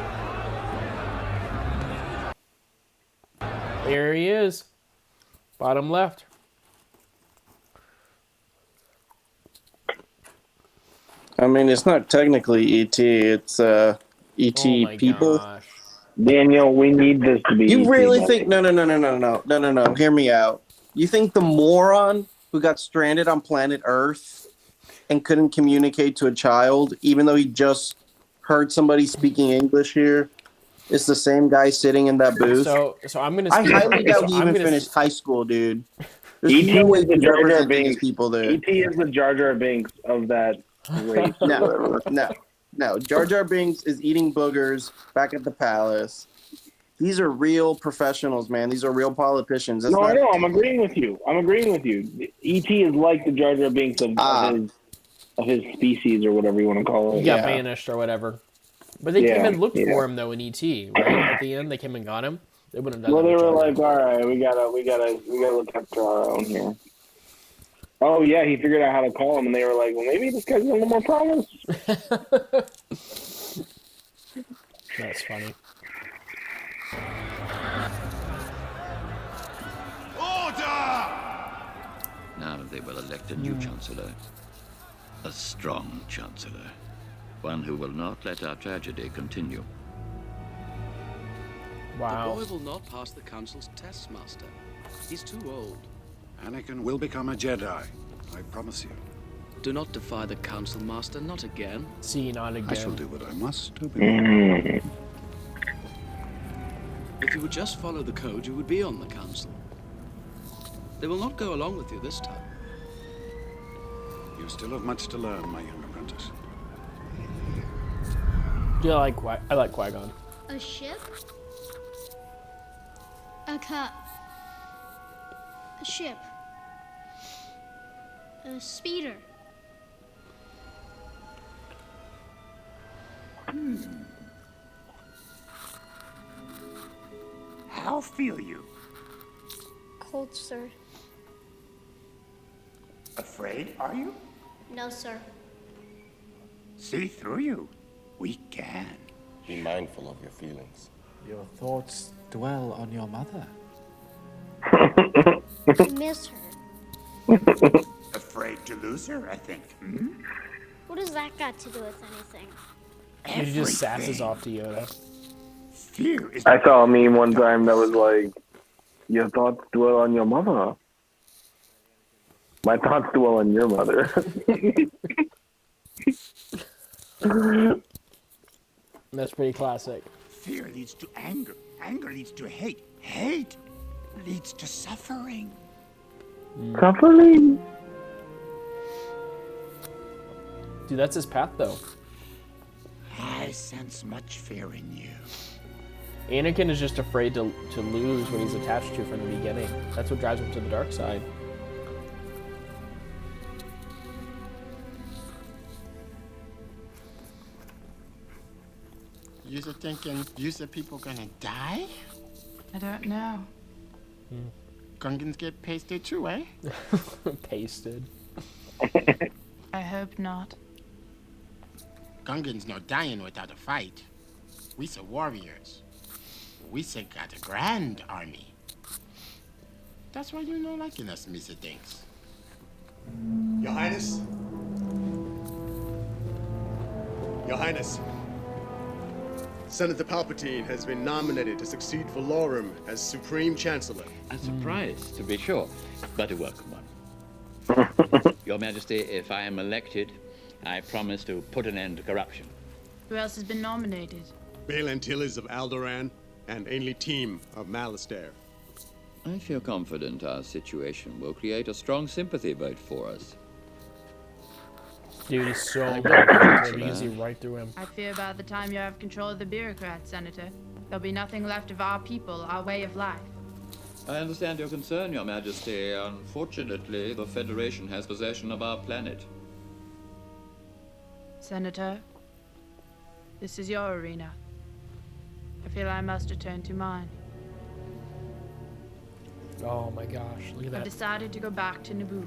There he is. Bottom left. I mean, it's not technically ET. It's ET Oh my people. gosh. Daniel, we need this to be You E.T., really buddy. think? No. Hear me out. You think the moron who got stranded on planet Earth and couldn't communicate to a child, even though he just heard somebody speaking English here, is the same guy sitting in that booth? So I'm gonna. I Speak, highly doubt so he I'm even gonna. finished high school, dude. There's E.T. no way is the he's Jar Jar representing his Binks. people there. E.T. is the Jar Jar Binks of that race or whatever. No. Jar Jar Binks is eating boogers back at the palace. These are real professionals, man. These are real politicians. That's No, I not... know. I'm agreeing with you. E.T. is like the Jar Jar Binks of his species or whatever you want to call it. He got banished or whatever. But they came and looked for him though in E.T. Right at the end, they came and got him. They wouldn't have done. Well, that they with were Jar Jar. like, all right, we gotta look after our own here. Oh yeah, he figured out how to call him, and they were like, well, maybe this guy's a little more promise. That's funny. Now they will elect a new chancellor. A strong chancellor. One who will not let our tragedy continue. Wow. The boy will not pass the council's test, Master. He's too old. Anakin will become a Jedi. I promise you. Do not defy the council, Master. Not again. See, not again. I shall do what I must, Obi-Wan. If you would just follow the code, you would be on the council. They will not go along with you this time. You still have much to learn, my young apprentice. Yeah, I like Qui-Gon. A ship? A cup. A ship. A speeder. How feel you? Cold, sir. Afraid, are you? No, sir. See through you. We can. Be mindful of your feelings. Your thoughts dwell on your mother. I miss her. Afraid to lose her, I think. Hmm? What does that got to do with anything? He just sasses off to Yoda. Fear is... I saw a meme one time that was like, your thoughts dwell on your mother. My thoughts dwell on your mother. That's pretty classic. Fear leads to anger. Anger leads to hate. Hate leads to suffering. Suffering? Dude, that's his path, though. I sense much fear in you. Anakin is just afraid to lose what he's attached to from the beginning. That's what drives him to the dark side. You're thinking, people gonna die? I don't know. Gungans get pasted too, eh? Pasted. I hope not. Gungans no dying without a fight. We say warriors. We say got a grand army. That's why you know liking us, Mr. Dinks. Your Highness? Your Highness. Senator Palpatine has been nominated to succeed Valorum as Supreme Chancellor. A surprise, to be sure, but a welcome one. Your Majesty, if I am elected, I promise to put an end to corruption. Who else has been nominated? Bail Antilles of Alderaan and Ainley Team of Malastare. I feel confident our situation will create a strong sympathy vote for us. Dude, he's so I good. You see right through him. I fear by the time you have control of the bureaucrats, Senator, there'll be nothing left of our people, our way of life. I understand your concern, Your Majesty. Unfortunately, the Federation has possession of our planet. Senator, this is your arena. I feel I must return to mine. Oh my gosh, look at I've that. decided to go back to Naboo.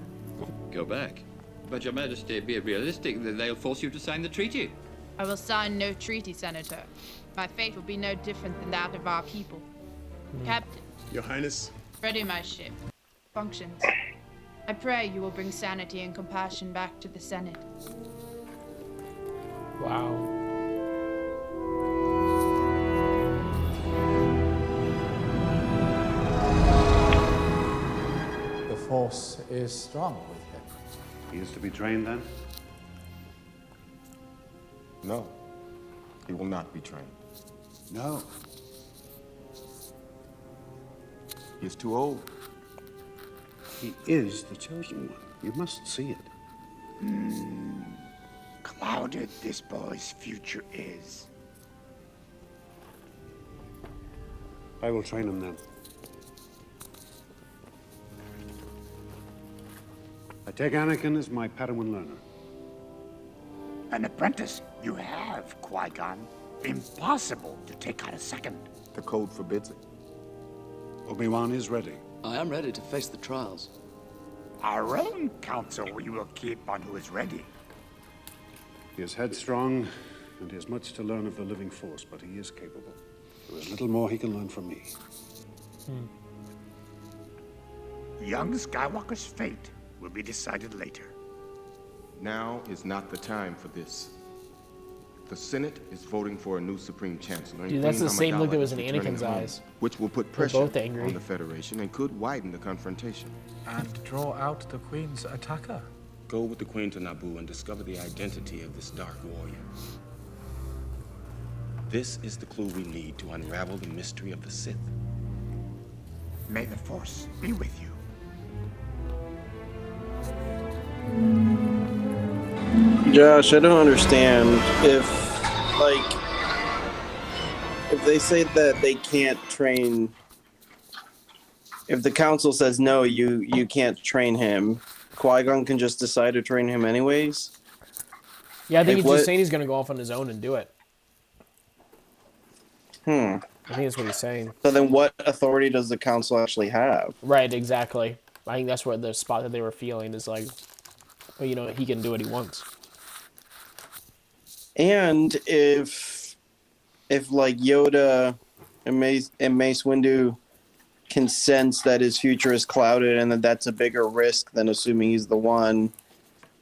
Go back. But Your Majesty, be realistic that they'll force you to sign the treaty. I will sign no treaty, Senator. My fate will be no different than that of our people. Captain. Your Highness. Ready my ship. Functions. I pray you will bring sanity and compassion back to the Senate. Wow. The Force is strong with him. He is to be trained then? No. He will not be trained. No. He is too old. He is the chosen one. You must see it. Clouded this boy's future is. I will train him then. I take Anakin as my Padawan learner. An apprentice you have, Qui-Gon. Impossible to take out a second. The code forbids it. Obi-Wan is ready. I am ready to face the trials. Our own counsel we will keep on who is ready. He is headstrong, and he has much to learn of the living force, but he is capable. There is little more he can learn from me. Young Skywalker's fate will be decided later. Now is not the time for this. The Senate is voting for a new Supreme Chancellor. Dude, that's Queen the same look Amidala that was is in returning Anakin's home, eyes. which will put They're pressure both angry. on the Federation and could widen the confrontation. And draw out the Queen's attacker. Go with the Queen to Naboo and discover the identity of this Dark Warrior. This is the clue we need to unravel the mystery of the Sith. May the Force be with you. Josh, I don't understand if they say that they can't train. If the council says no, you can't train him. Qui-Gon can just decide to train him anyways. Yeah, I think Like he's just what- saying he's gonna go off on his own and do it. I think that's what he's saying. So then, what authority does the council actually have? Right, exactly. I think that's what the spot that they were feeling is like. Well, you know, he can do what he wants. And if like Yoda and Mace Windu can sense that his future is clouded and that that's a bigger risk than assuming he's the one,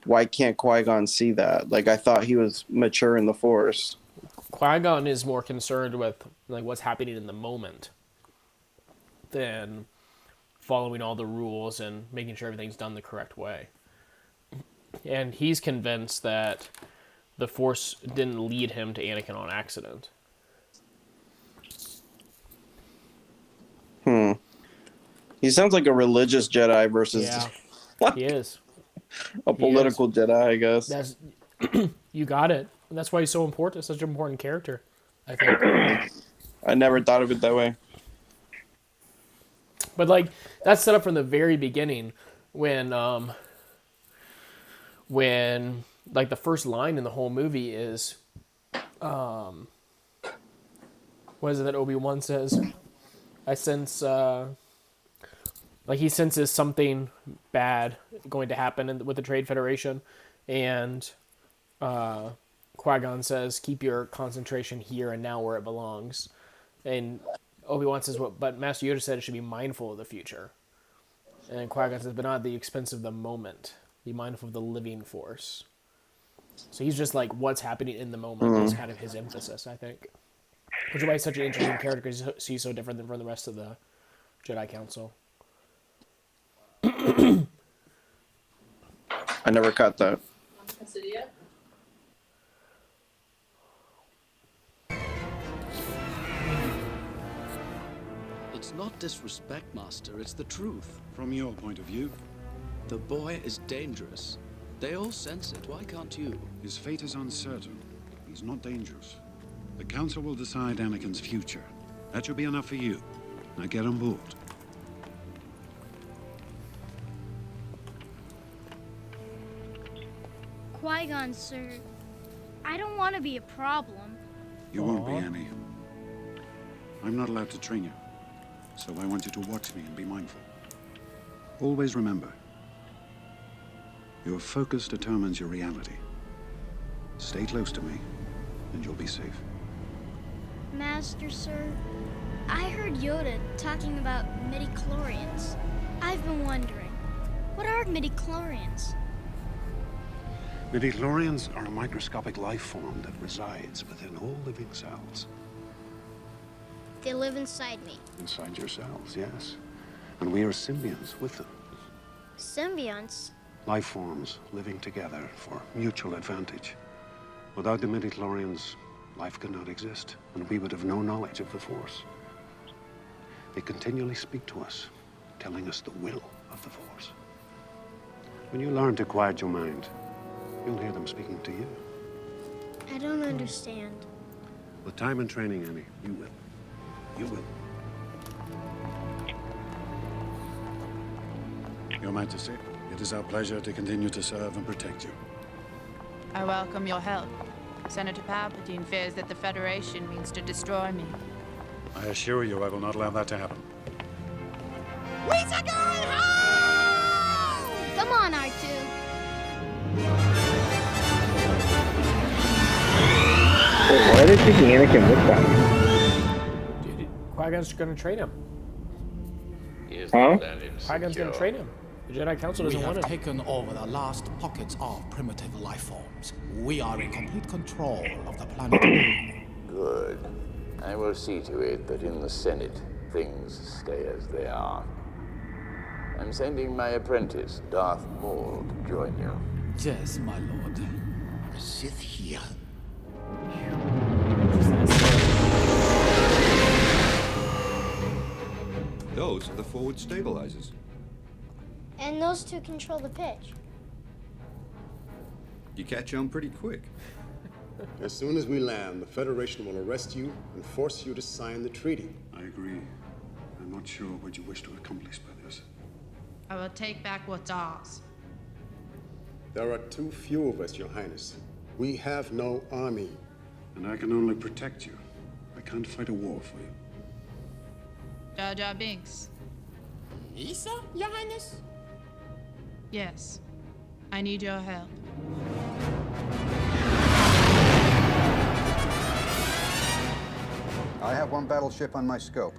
why can't Qui-Gon see that? Like, I thought he was mature in the Force. Qui-Gon is more concerned with like what's happening in the moment than following all the rules and making sure everything's done the correct way. And he's convinced that the Force didn't lead him to Anakin on accident. He sounds like a religious Jedi versus Yeah, he is. a political Jedi, I guess. That's you got it. And that's why he's so important. Such an important character, I think. I never thought of it that way. But like that's set up from the very beginning when like the first line in the whole movie is what is it that Obi-Wan says? I sense like he senses something bad going to happen with the Trade Federation, and Qui-Gon says, "Keep your concentration here and now where it belongs." And Obi-Wan says, but Master Yoda said it should be mindful of the future. And Qui-Gon says, but not at the expense of the moment. Be mindful of the living force. So he's just like, what's happening in the moment is kind of his emphasis, I think. Which is why he's such an interesting character, because he's so different than from the rest of the Jedi Council. I never caught that. It's not disrespect, Master. It's the truth. From your point of view? The boy is dangerous. They all sense it. Why can't you? His fate is uncertain. He's not dangerous. The Council will decide Anakin's future. That should be enough for you. Now get on board. Qui-Gon, sir. I don't want to be a problem. You won't be, Annie. I'm not allowed to train you. So I want you to watch me and be mindful. Always remember, your focus determines your reality. Stay close to me, and you'll be safe. Master, sir, I heard Yoda talking about midichlorians. I've been wondering, what are midichlorians? Midichlorians are a microscopic life form that resides within all living cells. They live inside me. Inside your cells, yes. And we are symbionts with them. Symbionts? Life forms living together for mutual advantage. Without the midichlorians, life could not exist, and we would have no knowledge of the Force. They continually speak to us, telling us the will of the Force. When you learn to quiet your mind, you'll hear them speaking to you. I don't understand. With time and training, Annie, you will. You will. Your Majesty, it is our pleasure to continue to serve and protect you. I welcome your help. Senator Palpatine fears that the Federation means to destroy me. I assure you I will not allow that to happen. We're going home! Come on, R2. Why are they taking Anakin with them? Dude, Qui-Gon's gonna train him. Huh? Qui-Gon's gonna train him. The Jedi Council doesn't We want have him. taken over the last pockets of primitive life forms. We are in complete control of the planet now. Good. I will see to it that in the Senate, things stay as they are. I'm sending my apprentice, Darth Maul, to join you. Yes, my lord. A Sith here. Those are the forward stabilizers. And those two control the pitch. You catch on pretty quick. As soon as we land, the Federation will arrest you and force you to sign the treaty. I agree. I'm not sure what you wish to accomplish by this. I will take back what's ours. There are too few of us, Your Highness. We have no army. And I can only protect you. I can't fight a war for you. Jar Jar Binks. Misa, Your Highness? Yes. I need your help. I have one battleship on my scope.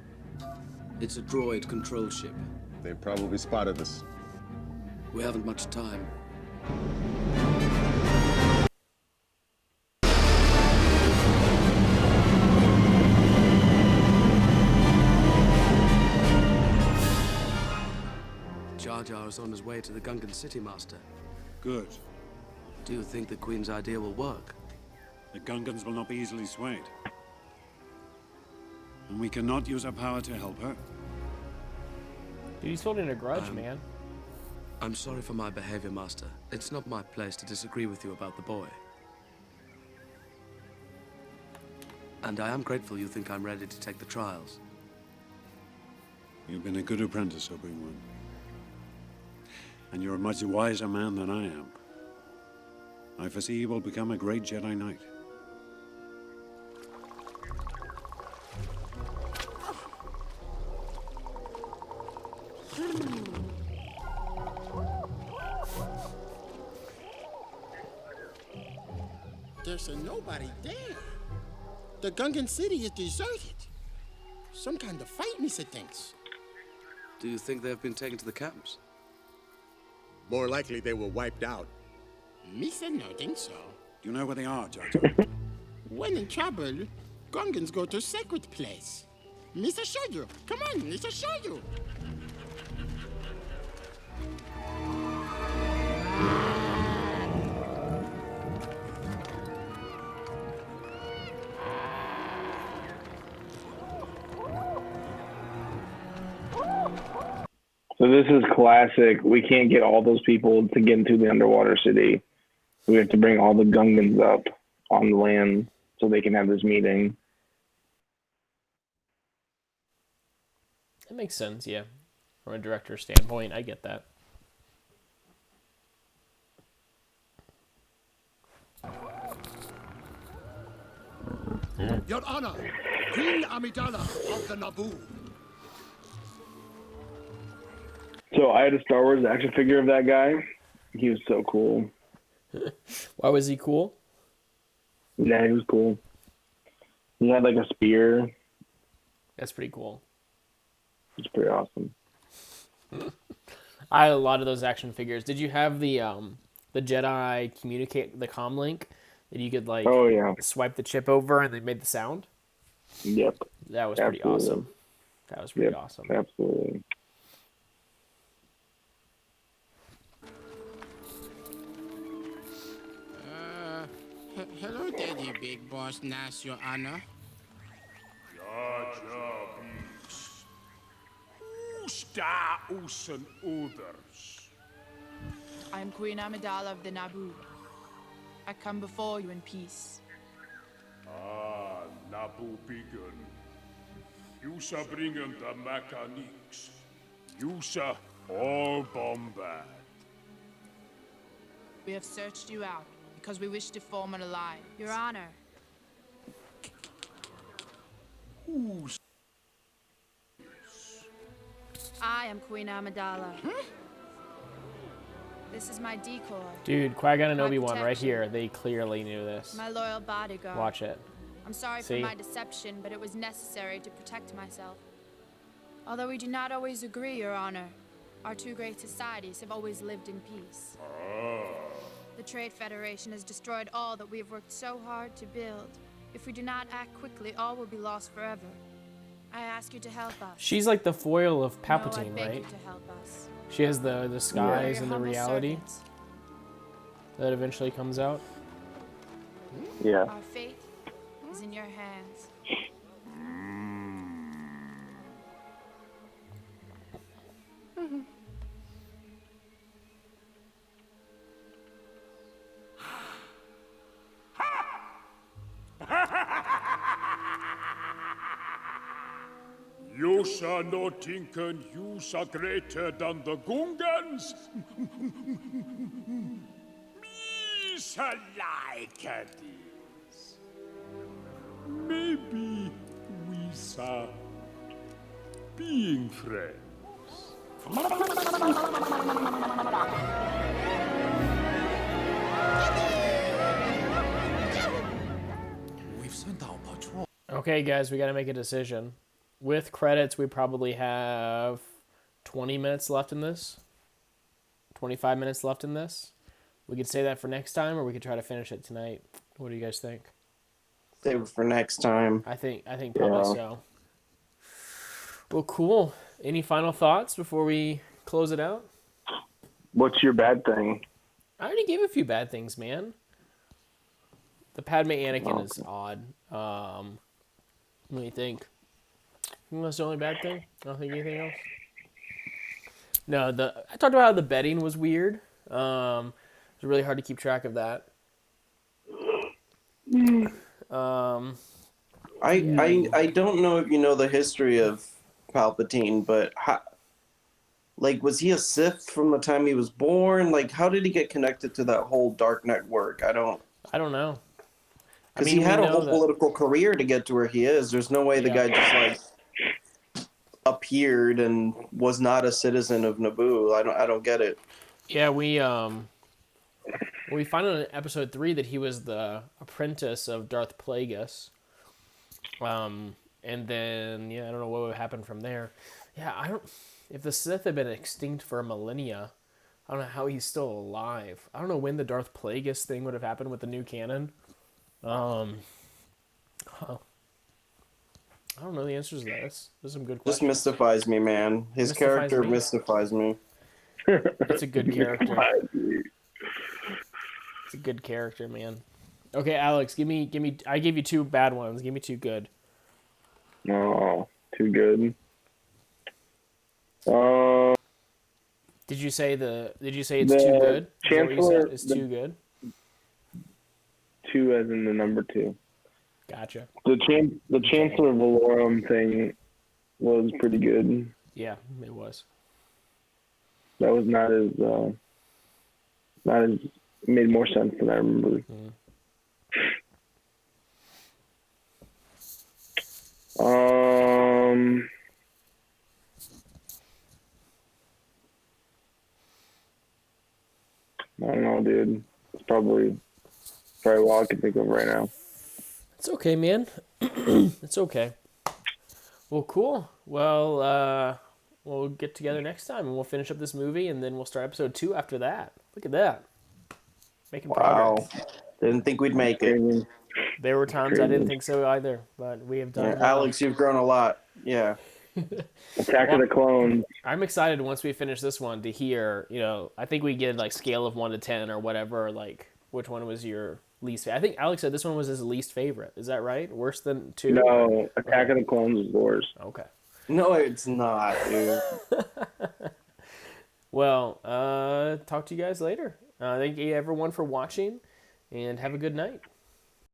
It's a droid control ship. They probably spotted us. We haven't much time. Jar Jar is on his way to the Gungan City, Master. Good. Do you think the Queen's idea will work? The Gungans will not be easily swayed. And we cannot use our power to help her. Dude, he's holding a grudge, man. I'm sorry for my behavior, Master. It's not my place to disagree with you about the boy. And I am grateful you think I'm ready to take the trials. You've been a good apprentice, Obi-Wan. And you're a much wiser man than I am. I foresee you will become a great Jedi Knight. There's nobody there. The Gungan city is deserted. Some kind of fight, Misa thinks. Do you think they've been taken to the camps? More likely they were wiped out. Misa no think so. Do you know where they are, Jar Jar? When in trouble, Gungans go to sacred place. Misa show you. Come on, Misa show you. So this is classic. We can't get all those people to get into the underwater city. We have to bring all the Gungans up on the land so they can have this meeting. That makes sense, yeah. From a director's standpoint, I get that. Your Honor, Queen Amidala of the Naboo. So I had a Star Wars action figure of that guy. He was so cool. Why was he cool? Yeah, he was cool. He had like a spear. That's pretty cool. It's pretty awesome. I had a lot of those action figures. Did you have the Jedi communicate the comm link that you could like Oh yeah. swipe the chip over and they made the sound? Yep. That was pretty Absolutely. awesome. That was pretty awesome. Absolutely. Hello, Daddy, Big Boss Nass, Your Honor. Who's da usen others? I am Queen Amidala of the Naboo. I come before you in peace. Ah, Nabu Bigun. You shall bring him the mechanics. You shall all bombard. We have searched you out because we wish to form an alliance. Your Honor. Who's I am Queen Amidala. This is my decoy. Dude, Qui-Gon and My Obi-Wan right protection. here. They clearly knew this. My loyal bodyguard. Watch it. I'm sorry See? for my deception, but it was necessary to protect myself. Although we do not always agree, Your Honor, our two great societies have always lived in peace. The Trade Federation has destroyed all that we have worked so hard to build. If we do not act quickly, all will be lost forever. I ask you to help us. She's like the foil of No, I Palpatine, beg right? you to help us. She has the disguise Your and the humble reality servants. that eventually comes out. Yeah. Our fate is in your hands. You shall not think you are greater than the Gungans? Me shall like this. Maybe we shall being friends. We've sent our patrol. Okay, guys, we got to make a decision. With credits, we probably have 20 minutes left in this. 25 minutes left in this. We could say that for next time, or we could try to finish it tonight. What do you guys think? Save it for next time. I think probably so. Well, cool. Any final thoughts before we close it out? What's your bad thing? I already gave a few bad things, man. The Padme Anakin is odd. What do you think? I think that's the only bad thing. I don't think anything else. No, I talked about how the betting was weird. It was really hard to keep track of that. I don't know if you know the history of Palpatine, but was he a Sith from the time he was born? Like, how did he get connected to that whole dark network? I don't know. Because he had a whole political career to get to where he is. There's no way the guy just appeared and was not a citizen of Naboo. I don't get it. Yeah, we find out in episode 3 that he was the apprentice of Darth Plagueis. And then I don't know what would happen from there. Yeah, if the Sith had been extinct for a millennia, I don't know how he's still alive. I don't know when the Darth Plagueis thing would have happened with the new canon. I don't know the answers to that. Those are some good questions. Just mystifies me, man. His character mystifies me. It's a good character. It's a good character, man. Okay, Alex, give me. I gave you 2 bad ones. Give me 2 good. No, too good. Did you say it's too good? Chancellor is too good. 2 as in the number 2. Gotcha. The Chancellor Valorum thing was pretty good. Yeah, it was. That was not as made more sense than I remember. dude. It's probably all I can think of right now. It's okay, man. It's okay. Well, cool. Well, we'll get together next time and we'll finish up this movie and then we'll start episode 2 after that. Look at that. Making progress. Didn't think we'd make it. There were times I didn't think so either, but we have done Yeah, well. Alex, you've grown a lot. Yeah. Attack of the Clones. I'm excited once we finish this one to hear, I think we get like scale of 1 to 10 or whatever, like which one was your least favorite. I think Alex said this one was his least favorite. Is that right? Worse than 2? No, Attack of the Clones is worse. Okay. No, it's not, dude. Well, talk to you guys later. Thank you everyone for watching and have a good night.